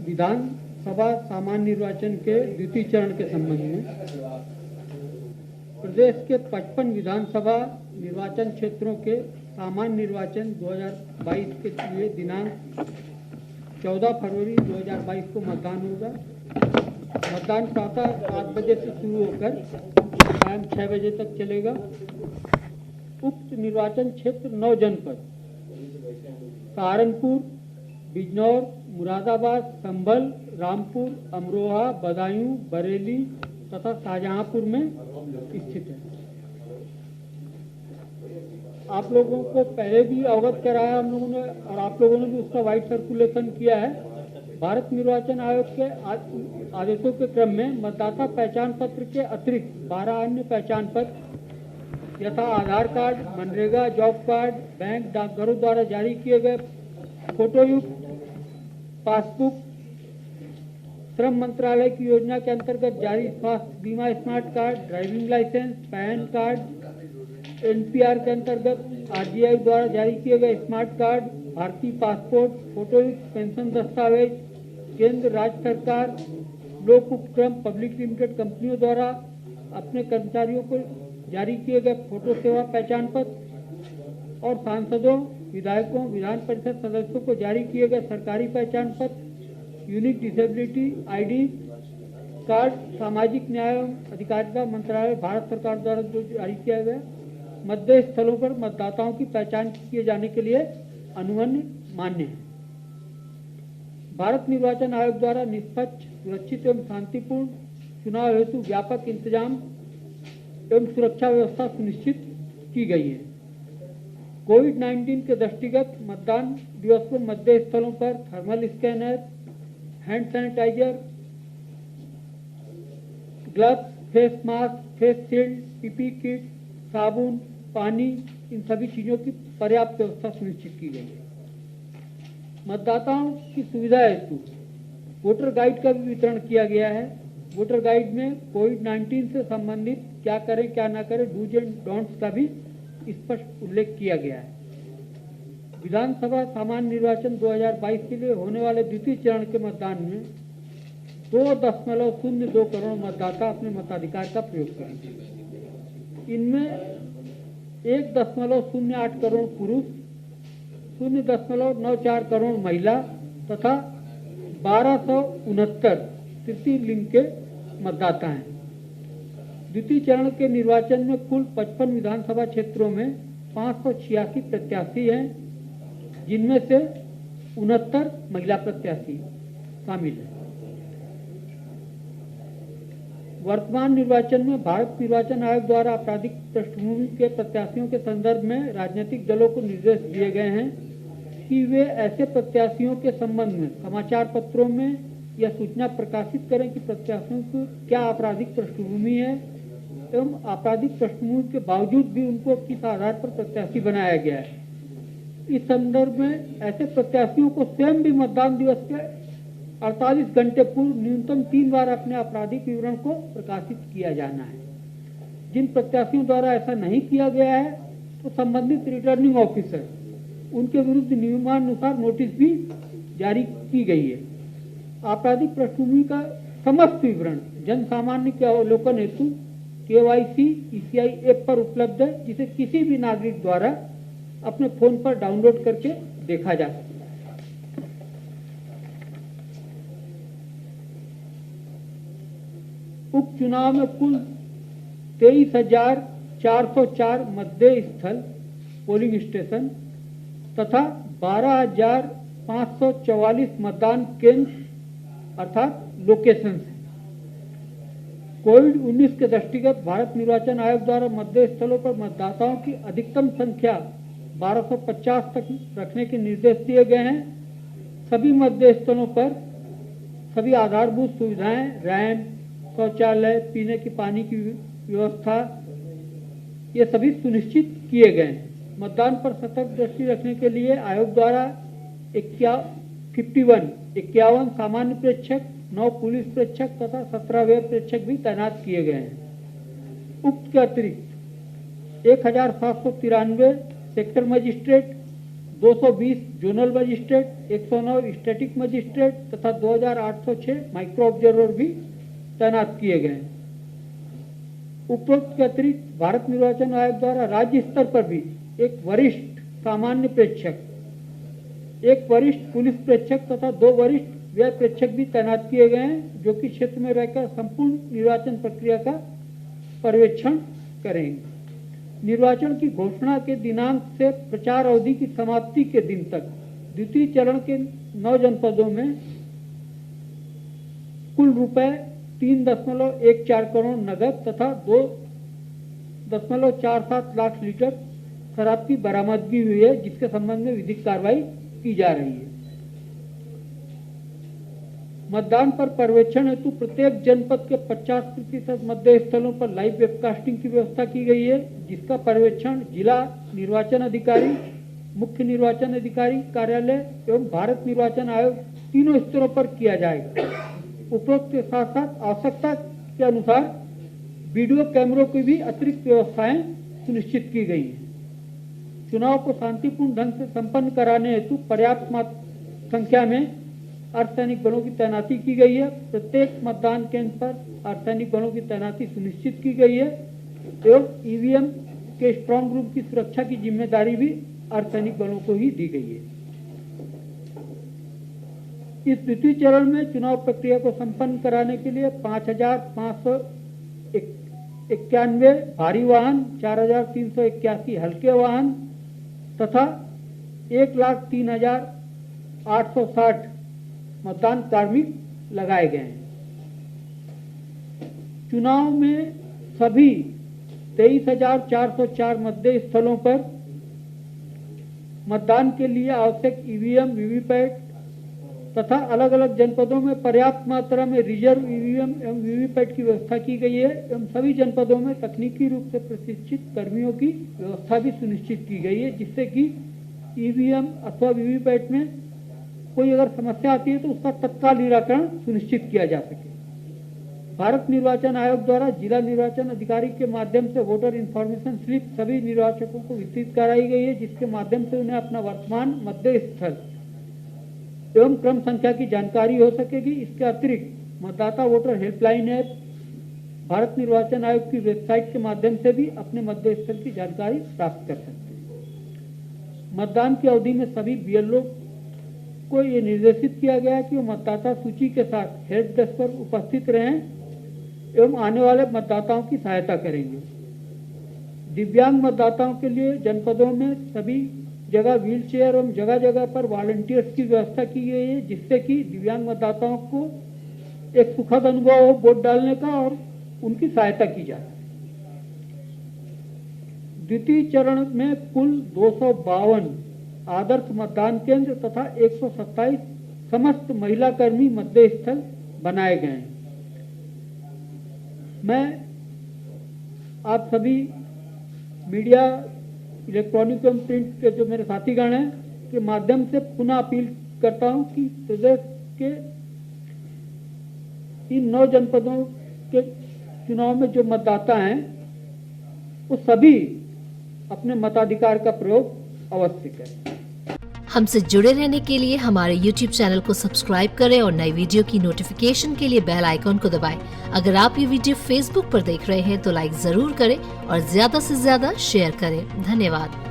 विधानसभा सामान्य निर्वाचन के द्वितीय चरण के संबंध में प्रदेश के 55 विधानसभा निर्वाचन क्षेत्रों के सामान्य निर्वाचन 2022 के लिए दिनांक 14 फरवरी 2022 को मतदान होगा। मतदान प्रातः 8 बजे से शुरू होकर शाम 6 बजे तक चलेगा। उक्त निर्वाचन क्षेत्र 9 जनपद सहारनपुर, बिजनौर, मुरादाबाद, संभल, रामपुर, अमरोहा, बदायूं, बरेली तथा शाहजहांपुर में स्थित है। आप लोगों को पहले भी अवगत कराया हम लोगों ने और आप लोगों ने भी उसका वाइड सर्कुलेशन किया है। भारत निर्वाचन आयोग के आदेशों के क्रम में मतदाता पहचान पत्र के अतिरिक्त 12 अन्य पहचान पत्र यथा Aadhaar card, MNREGA job card, bank डाकघरों द्वारा जारी किए गए फोटोयुक्त पासबुक, श्रम मंत्रालय की योजना के अंतर्गत जारी स्वास्थ्य बीमा smart card, driving licence, PAN card, NPR के अंतर्गत आरजीआई द्वारा जारी किए गए स्मार्ट कार्ड, भारतीय पासपोर्ट, फोटोयुक्त पेंशन दस्तावेज, केंद्र राज्य सरकार, लोक उपक्रम पब्लिक लिमिटेड कंपनियों द्वारा अपने कर्मचारियों को जारी किए गए फोटो सेवा पहचान पत्र और सांसदों, विधायकों, विधान परिषद सदस्यों को जारी किए गए सरकारी पहचान पत्र, यूनिक डिसेबिलिटी आईडी कार्ड, सामाजिक न्याय एवं अधिकारिता मंत्रालय भारत सरकार द्वारा जो जारी किया गया मतदेय स्थलों पर मतदाताओं की पहचान किए जाने के लिए अनुमन्य मान्य है। भारत निर्वाचन आयोग द्वारा निष्पक्ष, सुरक्षित एवं शांतिपूर्ण चुनाव हेतु व्यापक इंतजाम एवं सुरक्षा व्यवस्था सुनिश्चित की गई है। कोविड-19 के दृष्टिगत मतदान दिवस को मतदेय स्थलों पर thermal scanner, hand sanitiser, gloves, face mask, face shield, PP kit, साबुन, पानी, इन सभी चीजों की पर्याप्त व्यवस्था सुनिश्चित की गई है। मतदाताओं की सुविधा हेतु वोटर गाइड का भी वितरण किया गया है। वोटर गाइड में कोविड-19 से संबंधित क्या करें क्या ना करें, डूज एंड डोंट्स का भी स्पष्ट उल्लेख किया गया है। विधानसभा सामान्य निर्वाचन 2022 के लिए होने वाले द्वितीय चरण के मतदान में 2.02 करोड़ मतदाता अपने मताधिकार का प्रयोग करेंगे। इनमें 1.08 करोड़ पुरुष, 0.94 करोड़ महिला तथा 1269 तृतीय लिंग के मतदाता हैं। द्वितीय चरण के निर्वाचन में कुल 55 विधानसभा क्षेत्रों में 586 प्रत्याशी हैं, जिनमें से 69 महिला प्रत्याशी शामिल हैं। वर्तमान निर्वाचन में भारत निर्वाचन आयोग द्वारा आपराधिक पृष्ठभूमि के प्रत्याशियों के संदर्भ में राजनीतिक दलों को निर्देश दिए गए हैं कि वे ऐसे प्रत्याशियों के संबंध में समाचार पत्रों में यह सूचना प्रकाशित करें कि प्रत्याशियों की क्या आपराधिक पृष्ठभूमि है एवं आपराधिक पृष्ठभूमि के बावजूद भी उनको किस आधार पर प्रत्याशी बनाया गया है। इस संदर्भ में ऐसे प्रत्याशियों को स्वयं भी मतदान दिवस के 48 घंटे पूर्व न्यूनतम 3 बार अपने आपराधिक विवरण को प्रकाशित किया जाना है। जिन प्रत्याशियों द्वारा ऐसा नहीं किया गया है तो संबंधित रिटर्निंग ऑफिसर उनके विरुद्ध नियमानुसार नोटिस भी जारी की गई है। आपराधिक पृष्ठभूमि का समस्त विवरण जन सामान्य के अवलोकन हेतु KYC ECI ऐप पर उपलब्ध है, जिसे किसी भी नागरिक द्वारा अपने फोन पर डाउनलोड करके देखा जा सकता है। उपचुनाव में कुल 23,404 मतदेय स्थल पोलिंग स्टेशन तथा 12,544 मतदान केंद्र अर्थात लोकेशन है। कोविड-19 के दृष्टिगत भारत निर्वाचन आयोग द्वारा मतदेय स्थलों पर मतदाताओं की अधिकतम संख्या 1250 तक रखने के निर्देश दिए गए हैं। सभी मतदेय स्थलों पर सभी आधारभूत सुविधाएं, रैंप, शौचालय, पीने की पानी की व्यवस्था, ये सभी सुनिश्चित किए गए हैं। मतदान पर सतर्क दृष्टि रखने के लिए आयोग द्वारा 51 सामान्य प्रेक्षक, 9 पुलिस प्रेक्षक तथा 17 व्यय प्रेक्षक भी तैनात किए गए हैं। उक्त के अतिरिक्त 1793 sector magistrate, 220 zonal magistrate, 109 static magistrate तथा 2806 माइक्रो ऑब्जर्वर भी तैनात किए गए हैं। उपरोक्त के अतिरिक्त भारत निर्वाचन आयोग द्वारा राज्य स्तर पर भी एक वरिष्ठ सामान्य प्रेक्षक, एक वरिष्ठ पुलिस प्रेक्षक तथा 2 वरिष्ठ व्यय प्रेक्षक भी तैनात किए गए हैं, जो कि क्षेत्र में रहकर संपूर्ण निर्वाचन प्रक्रिया का पर्यवेक्षण करेंगे। निर्वाचन की घोषणा के दिनांक से प्रचार अवधि की समाप्ति के दिन तक द्वितीय चरण के 9 जनपदों में कुल रुपए 3.14 करोड़ नगद तथा 2.47 लाख लीटर शराब की बरामदगी हुई है, जिसके संबंध में विधिक कार्रवाई की जा रही है। मतदान पर पर्यवेक्षण हेतु प्रत्येक जनपद के 50% मतदेय स्थलों पर लाइव वेबकास्टिंग की व्यवस्था की गई है, जिसका पर्यवेक्षण जिला निर्वाचन अधिकारी, मुख्य निर्वाचन अधिकारी कार्यालय एवं भारत निर्वाचन आयोग तीनों स्तरों पर किया जाएगा। उपरोक्त के साथ साथ आवश्यकता के अनुसार वीडियो कैमरों की भी अतिरिक्त व्यवस्थाएं सुनिश्चित की गई हैं। चुनाव को शांतिपूर्ण ढंग से संपन्न कराने हेतु पर्याप्त संख्या में अर्धसैनिक बलों की तैनाती की गई है। प्रत्येक मतदान केंद्र पर अर्धसैनिक बलों की तैनाती सुनिश्चित की गई है एवं ईवीएम के स्ट्रांग रूम की सुरक्षा की जिम्मेदारी भी अर्धसैनिक बलों को ही दी गई है। इस द्वितीय चरण में चुनाव प्रक्रिया को संपन्न कराने के लिए 5,591 भारी वाहन, 4,381 हल्के वाहन तथा 1,03,860 मतदान कार्मिक लगाए गए हैं। चुनाव में सभी 23,404 मतदेय स्थलों पर मतदान के लिए आवश्यक ईवीएम, वीवीपैट तथा अलग अलग जनपदों में पर्याप्त मात्रा में रिजर्व ईवीएम एवं वीवीपैट की व्यवस्था की गई है एवं सभी जनपदों में तकनीकी रूप से प्रशिक्षित कर्मियों की व्यवस्था भी सुनिश्चित की गई है, जिससे कि ईवीएम अथवा वीवीपैट में कोई अगर समस्या आती है तो उसका तत्काल निराकरण सुनिश्चित किया जा सके। भारत निर्वाचन आयोग द्वारा जिला निर्वाचन अधिकारी के माध्यम से वोटर इन्फॉर्मेशन स्लिप सभी निर्वाचकों को वितरित कराई गई है, जिसके माध्यम से उन्हें अपना वर्तमान मतदेय स्थल एवं क्रम संख्या की जानकारी हो सकेगी। इसके अतिरिक्त मतदाता वोटर हेल्पलाइन ऐप भारत निर्वाचन आयोग की वेबसाइट के माध्यम से भी अपने मतदेय स्थल की जानकारी प्राप्त कर सकते हैं। मतदान की अवधि में सभी बीएलओ को ये निर्देशित किया गया है कि वो मतदाता सूची के साथ हेल्प डेस्क पर उपस्थित रहें एवं आने वाले मतदाताओं की सहायता करेंगे। दिव्यांग मतदाताओं के लिए जनपदों में सभी जगह व्हील चेयर एवं जगह जगह पर वॉलंटियर्स की व्यवस्था की गई है, जिससे कि दिव्यांग मतदाताओं को एक सुखद अनुभव हो वोट डालने का और उनकी सहायता की जाए। द्वितीय चरण में कुल 252 आदर्श मतदान केंद्र तथा 127 समस्त महिला कर्मी मतदेय स्थल बनाए गए हैं। मैं आप सभी मीडिया, इलेक्ट्रॉनिक एवं प्रिंट के जो मेरे साथीगण हैं के माध्यम से पुनः अपील करता हूं कि प्रदेश के इन 9 जनपदों के चुनाव में जो मतदाता हैं वो सभी अपने मताधिकार का प्रयोग अवश्य करें। हमसे जुड़े रहने के लिए हमारे YouTube चैनल को सब्सक्राइब करें और नई वीडियो की नोटिफिकेशन के लिए बेल आइकॉन को दबाएं। अगर आप ये वीडियो Facebook पर देख रहे हैं तो लाइक जरूर करें और ज्यादा से ज्यादा शेयर करें। धन्यवाद।